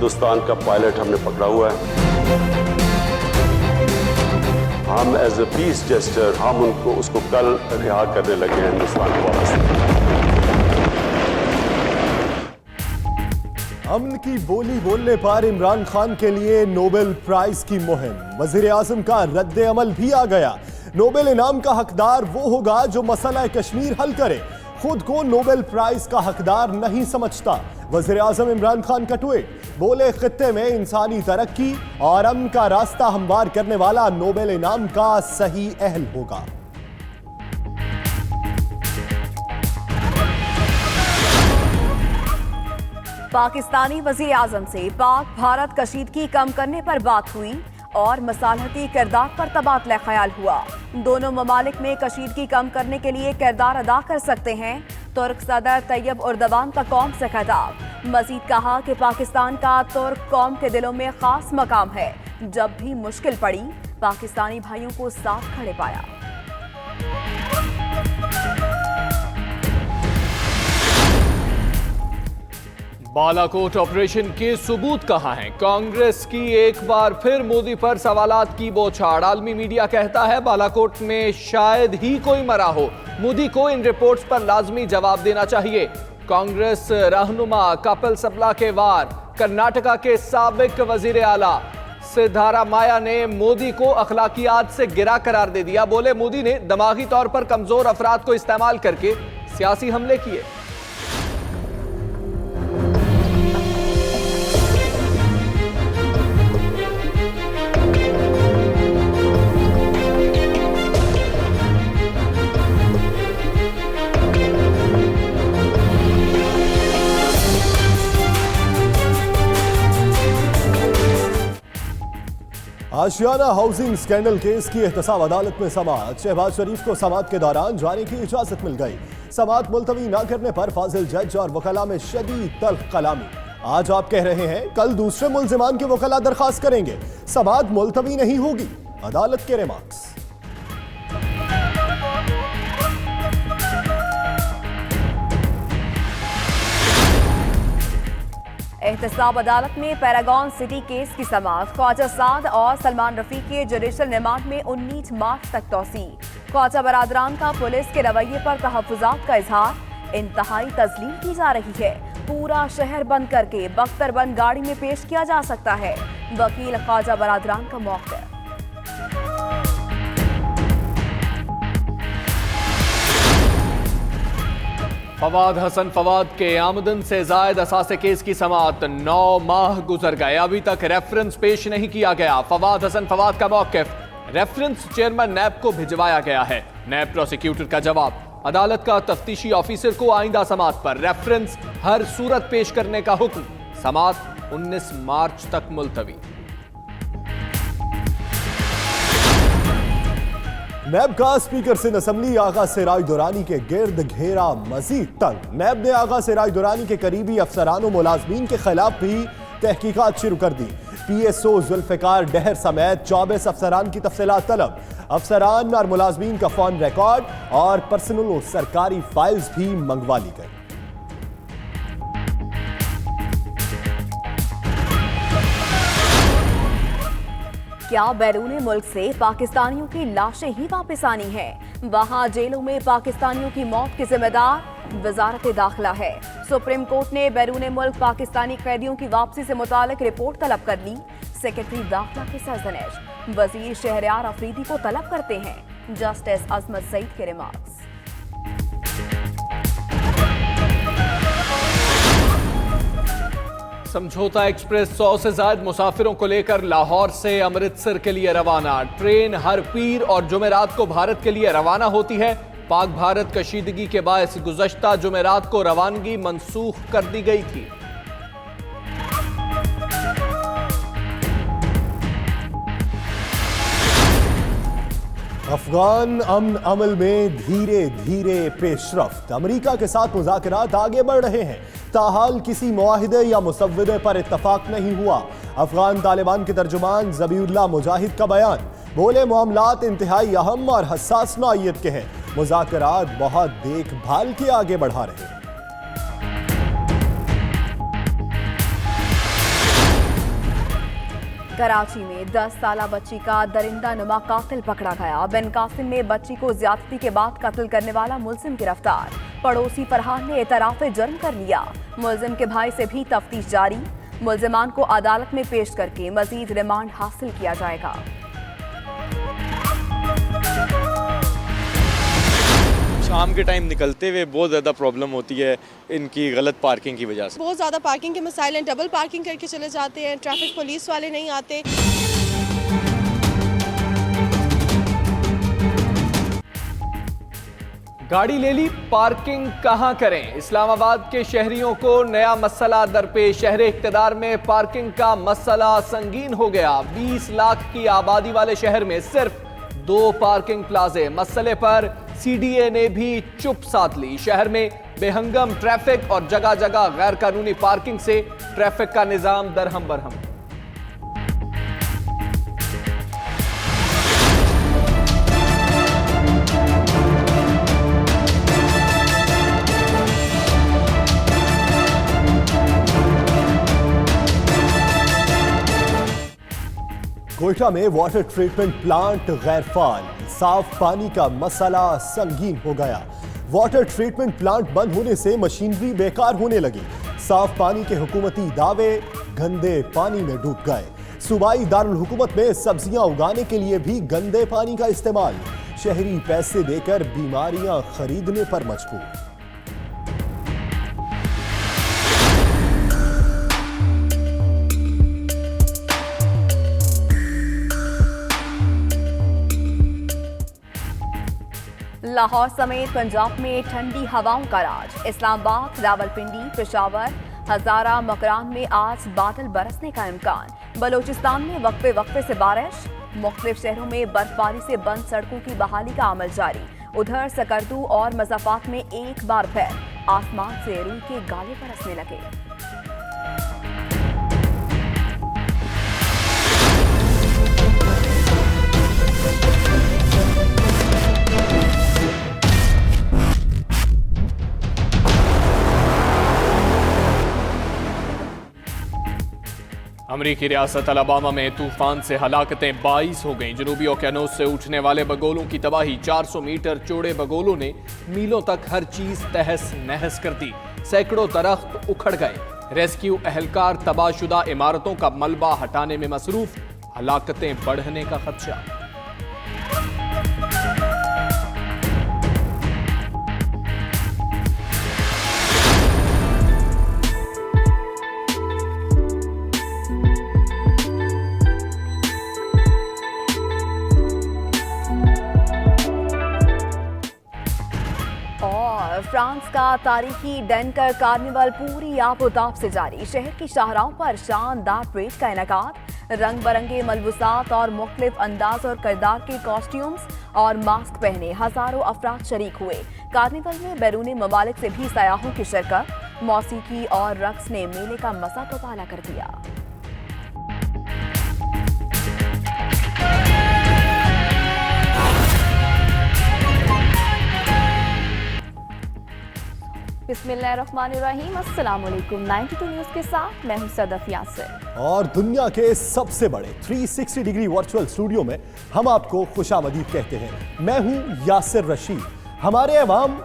हिंदुस्तान का पायलट हमने पकड़ा हुआ है। हम एज ए पीस जेस्टर हम उसको कल रिहा करने लगे हैं हिंदुस्तान को वापस। अमन की बोली बोलने पर इमरान खान के लिए नोबेल प्राइज की मुहिम। वजीर आजम का रद्द अमल भी आ गया। नोबेल इनाम का हकदार वो होगा जो मसला कश्मीर हल करे। खुद को नोबेल प्राइज का हकदार नहीं समझता। वजीर आजम इमरान खान का ट्वीट, बोले खित्ते में इंसानी तरक्की और अमन का रास्ता हमवार करने वाला नोबेल इनाम का सही अहल होगा। पाकिस्तानी वजीर आजम से पाक भारत कशीदगी कम करने पर बात हुई और मसालहती किरदार पर तबादला ख्याल हुआ। दोनों ममालिक में कशीदगी कम करने के लिए किरदार अदा कर सकते हैं। तुर्क सदर तैयब उर्दवान का कौम से खिताब। मजीद कहा कि पाकिस्तान का तुर्क कौम के दिलों में खास मकाम है। जब भी मुश्किल पड़ी पाकिस्तानी भाइयों को साथ खड़े पाया। बालाकोट ऑपरेशन के सबूत कहां हैं? कांग्रेस की एक बार फिर मोदी पर सवालात की बौछार। आलमी मीडिया कहता है बालाकोट में शायद ही कोई मरा हो। मोदी को इन रिपोर्ट्स पर लाजमी जवाब देना चाहिए। कांग्रेस रहनुमा कपिल सिब्बल के वार। कर्नाटका के साबिक वजीर आला सिद्धारामैया ने मोदी को अखलाकियात से गिरा करार दे दिया। बोले मोदी ने दिमागी तौर पर कमजोर अफराद को इस्तेमाल करके सियासी हमले किए। आशियाना हाउसिंग स्कैंडल केस की एहतसाब अदालत में समाअत। शहबाज शरीफ को समाअत के दौरान जाने की इजाजत मिल गई। समाअत मुलतवी न करने पर फाजिल जज और वकला में शदीद तल्ख कलामी। आज आप कह रहे हैं कल दूसरे मुल्जिमान के वकला दरखास्त करेंगे। समाअत मुलतवी नहीं होगी, अदालत के रिमार्क्स। एहतसाब अदालत में पैरागॉन सिटी केस की समाअत। ख्वाजा साद और सलमान रफी के जुडिशल रिमांड में 19 मार्च तक तौसी। ख्वाजा बरादरान का पुलिस के रवैये पर तहफ्फुजात का इजहार। इंतहाई तजलील की जा रही है। पूरा शहर बंद करके बख्तरबंद गाड़ी में पेश किया जा सकता है। वकील ख्वाजा बरादरान का मौक़िफ़। फवाद हसन फवाद के आमदन से जायद असासे केस की समाअत। 9 माह गुजर गए, अभी तक रेफरेंस पेश नहीं किया गया। फवाद हसन फवाद का मौक़िफ़, रेफरेंस चेयरमैन नैब को भिजवाया गया है। नैब प्रोसिक्यूटर का जवाब, अदालत का तफ्तीशी ऑफिसर को आइंदा समाअत पर रेफरेंस हर सूरत पेश करने का हुक्म। समाअत 19 मार्च तक मुलतवी। नैब का स्पीकर सिंध असम्बली आगा सिराज दुरानी के गिर्द घेरा मजीद तंग। नैब ने आगा सिराज दुरानी के करीबी अफसरानों मुलाजमीन के खिलाफ भी तहकीकात शुरू कर दी। PSO जुल्फिकार डहर समेत 24 अफसरान की तफसीलात तलब। अफसरान और मुलाजमीन का फोन रिकॉर्ड और पर्सनल सरकारी फाइल्स भी मंगवा ली गई। क्या बैरून मुल्क से पाकिस्तानियों की लाशें ही वापस आनी हैं? वहां जेलों में पाकिस्तानियों की मौत के जिम्मेदार वजारत दाखिला है। सुप्रीम कोर्ट ने बैरून मुल्क पाकिस्तानी कैदियों की वापसी से मुतालिक रिपोर्ट तलब कर ली। सेक्रेटरी दाखिला की सरजनिश, वजीर शहरयार अफरीदी को तलब करते हैं। जस्टिस अजमत सईद के रिमार्क्स। समझौता एक्सप्रेस 100 से ज्यादा मुसाफिरों को लेकर लाहौर से अमृतसर के लिए रवाना। ट्रेन हर पीर और जुमेरात को भारत के लिए रवाना होती है। पाक भारत कशीदगी के बायस गुज़श्ता जुमेरात को रवानगी मंसूख कर दी गई थी। अफगान अमन अमल में धीरे धीरे पेशरफ्त। अमेरिका के साथ मुज़ाकरात आगे बढ़ रहे हैं, ताहाल किसी मुआहिदे या मुसव्वदे पर इत्तफाक नहीं हुआ। अफगान तालिबान के तर्जुमान ज़बीउल्लाह मुजाहिद का बयान, बोले मामलात इंतहाई अहम और हसास नौइयत के हैं। मुज़ाकरात बहुत देखभाल के आगे बढ़ा रहे हैं। कराची में 10 साला बच्ची का दरिंदा नुमा कातिल पकड़ा गया। बिन कासिम में बच्ची को ज्यादती के बाद कत्ल करने वाला मुलजिम गिरफ्तार। पड़ोसी फरहान ने एतराफ़े जुर्म कर लिया। मुलजिम के भाई से भी तफ्तीश जारी। मुलजिमान को अदालत में पेश करके मजीद रिमांड हासिल किया जाएगा। शाम के टाइम निकलते हुए बहुत ज़्यादा प्रॉब्लम होती है इनकी गलत पार्किंग की वजह से। बहुत ज़्यादा पार्किंग के मसाइल हैं, डबल पार्किंग करके चले जाते हैं, ट्रैफिक पुलिस वाले नहीं आते। गाड़ी ले ली, पार्किंग कहां करें? इस्लामाबाद के शहरियों को नया मसला दरपेश। शहर इक़्तिदार में पार्किंग का मसला संगीन हो गया। 20 लाख की आबादी वाले शहर में सिर्फ 2 पार्किंग प्लाजे। मसले पर CDA ने भी चुप साध ली। शहर में बेहंगम ट्रैफिक और जगह जगह गैर कानूनी पार्किंग से ट्रैफिक का निजाम दरहम बरहम। कोयटा में वाटर ट्रीटमेंट प्लांट गैरफाल। साफ पानी का मसला संगीन हो गया। वाटर ट्रीटमेंट प्लांट बंद होने से मशीनरी बेकार होने लगी। साफ पानी के हुकूमती दावे गंदे पानी में डूब गए। सूबाई दारुल हुकूमत में सब्जियां उगाने के लिए भी गंदे पानी का इस्तेमाल। शहरी पैसे देकर बीमारियां खरीदने पर मजबूर। लाहौर समेत पंजाब में ठंडी हवाओं का राज। इस्लामाबाद, रावलपिंडी, पेशावर, हजारा, मकरान में आज बादल बरसने का इम्कान। बलोचिस्तान में वक्फे वक्फे से बारिश। मुख्तलिफ शहरों में बर्फबारी से बंद सड़कों की बहाली का अमल जारी। उधर सकरदू और मज़ाफात में एक बार फिर आसमान से रूई के गाले बरसने लगे। अमरीकी रियासत अलबामा में तूफान से हलाकतें 22 हो गईं। जनूबी ओकेनोस से उठने वाले बगोलों की तबाही। 400 मीटर चौड़े बगोलों ने मीलों तक हर चीज तहस नहस कर दी। सैकड़ों दरख्त उखड़ गए। रेस्क्यू एहलकार तबाहशुदा इमारतों का मलबा हटाने में मसरूफ। हलाकतें बढ़ने का खदशा। फ्रांस का तारीखी डेनकर कार्निवल पूरी आबोताब से जारी। शहर की शाहराहों पर शानदार परेड का इनेकाद। रंग बरंगे मलबूसात और मुख्तलिफ अंदाज और किरदार के कॉस्ट्यूम्स और मास्क पहने हजारों अफराद शरीक हुए। कार्निवल में बैरूनी ममालिक से भी सयाहों की शिरकत। मौसीकी और रक्स ने मेले का मजा तो पाला कर दिया। बिस्मिल्लाहिर्रहमानिर्रहीम। अस्सलाम वालेकुम। 92 न्यूज़ के साथ मैं हूं सदफ यासिर। और दुनिया के सबसे बड़े 360 डिग्री वर्चुअल स्टूडियो में हम आपको खुशामदीद कहते हैं। मैं हूं यासिर रशीद। हमारे अवाम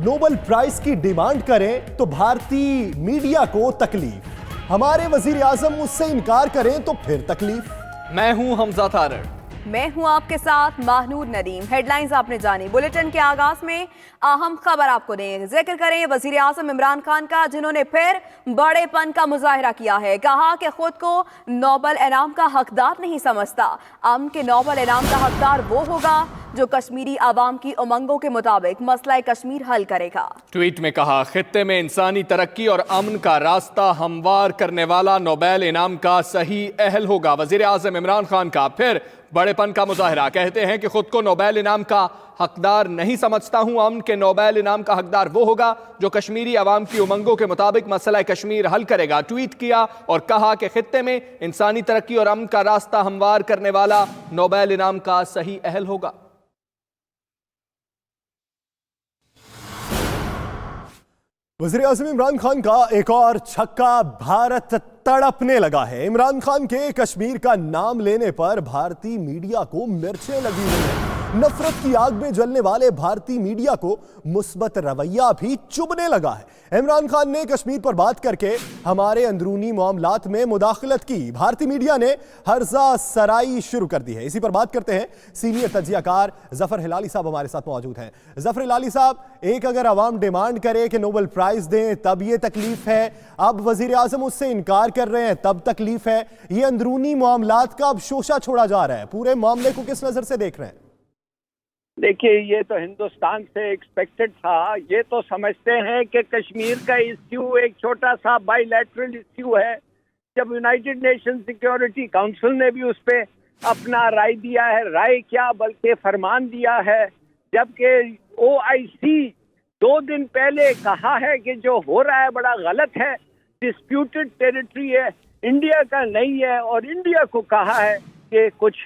नोबेल प्राइज की डिमांड करें तो भारतीय मीडिया को तकलीफ। हमारे वजीर आजम उससे इनकार करें तो फिर तकलीफ। मैं हूं हमजा तारड़। मैं हूं आपके साथ माहनूर नदीम। हेडलाइंस आपने जानी। बुलेटिन के आगाज में अहम खबर आपको दें। जिक्र करें वजीर आजम इमरान खान का, जिन्होंने फिर बड़ेपन का मुजाहिरा किया है। कहा कि खुद को नोबेल इनाम का हकदार नहीं समझता। अमन के नोबेल इनाम का हकदार वो होगा जो कश्मीरी आवाम की उमंगों के मुताबिक मसला कश्मीर हल करेगा। ट्वीट में कहा, खित्ते में इंसानी तरक्की और अमन का रास्ता हमवार करने वाला नोबेल इनाम का सही अहल होगा। वजीर आजम इमरान खान का फिर बड़ेपन का मुजाहिरा। कहते हैं कि खुद को नोबेल इनाम का हकदार नहीं समझता हूं। अमन के नोबेल इनाम का हकदार वो होगा जो कश्मीरी आवाम की उमंगों के मुताबिक मसला कश्मीर हल करेगा। ट्वीट किया और कहा कि खित्ते में इंसानी तरक्की और अमन का रास्ता हमवार करने वाला नोबेल इनाम का सही अहल होगा। वज़ीर आज़म इमरान खान का एक और छक्का भारत तड़पने लगा है। इमरान खान के कश्मीर का नाम लेने पर भारतीय मीडिया को मिर्चें लगी हुई हैं। नफरत की आग में जलने वाले भारतीय मीडिया को मुस्बत रवैया भी चुभने लगा है। इमरान खान ने कश्मीर पर बात करके हमारे अंदरूनी मामलात में मुदाखलत की। भारतीय मीडिया ने हर्जा सराई शुरू कर दी है। इसी पर बात करते हैं। सीनियर तज्जियाकार जफर हिलाली साहब हमारे साथ मौजूद हैं। जफर हिलाली साहब, एक अगर अवाम डिमांड करे कि नोबेल प्राइज दें तब ये तकलीफ है, अब वजीर आजम उससे इनकार कर रहे हैं तब तकलीफ है। ये अंदरूनी मामलात का अब शोशा छोड़ा जा रहा है। पूरे मामले को किस नजर से देख रहे हैं? देखिए, ये तो हिंदुस्तान से एक्सपेक्टेड था। ये तो समझते हैं कि कश्मीर का इश्यू एक छोटा सा बायलैटरल इश्यू है। जब यूनाइटेड नेशन सिक्योरिटी काउंसिल ने भी उस पर अपना राय दिया है, राय क्या बल्कि फरमान दिया है, जबकि OIC 2 दिन पहले कहा है कि जो हो रहा है बड़ा गलत है, डिस्प्यूटेड टेरिटरी है, इंडिया का नहीं है, और इंडिया को कहा है कि कुछ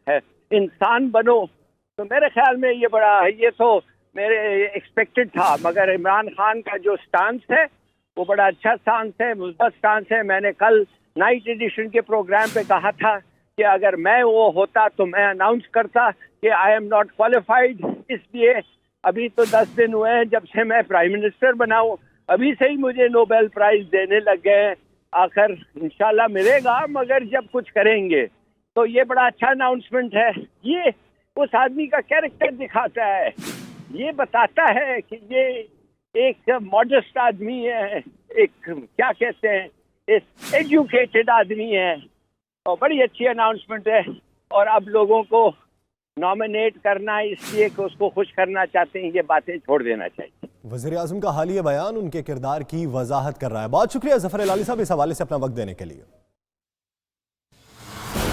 है इंसान बनो। तो मेरे ख्याल में ये तो मेरे एक्सपेक्टेड था। मगर इमरान खान का जो स्टांस है वो बड़ा अच्छा स्टांस है, मुस्बत स्टांस है। मैंने कल नाइट एडिशन के प्रोग्राम पे कहा था कि अगर मैं वो होता तो मैं अनाउंस करता कि आई एम नॉट क्वालिफाइड। इसलिए अभी तो 10 दिन हुए हैं जब से मैं प्राइम मिनिस्टर बना हूँ, अभी से ही मुझे नोबेल प्राइज देने लग गए हैं। आखिर इंशाल्लाह मिलेगा, मगर जब कुछ करेंगे तो ये बड़ा अच्छा अनाउंसमेंट है। ये उस आदमी का कैरेक्टर दिखाता है, ये बताता है कि ये एक मॉडेस्ट आदमी है, एक क्या कहते हैं, एक एजुकेटेड आदमी है, और बड़ी अच्छी अनाउंसमेंट है। और अब लोगों को नॉमिनेट करना इसलिए कि उसको खुश करना चाहते हैं, ये बातें छोड़ देना चाहिए। वज़ीर आज़म का हालिया बयान उनके किरदार की वजाहत कर रहा है। बहुत शुक्रिया जफर हिलाली साहब इस हवाले से अपना वक्त देने के लिए।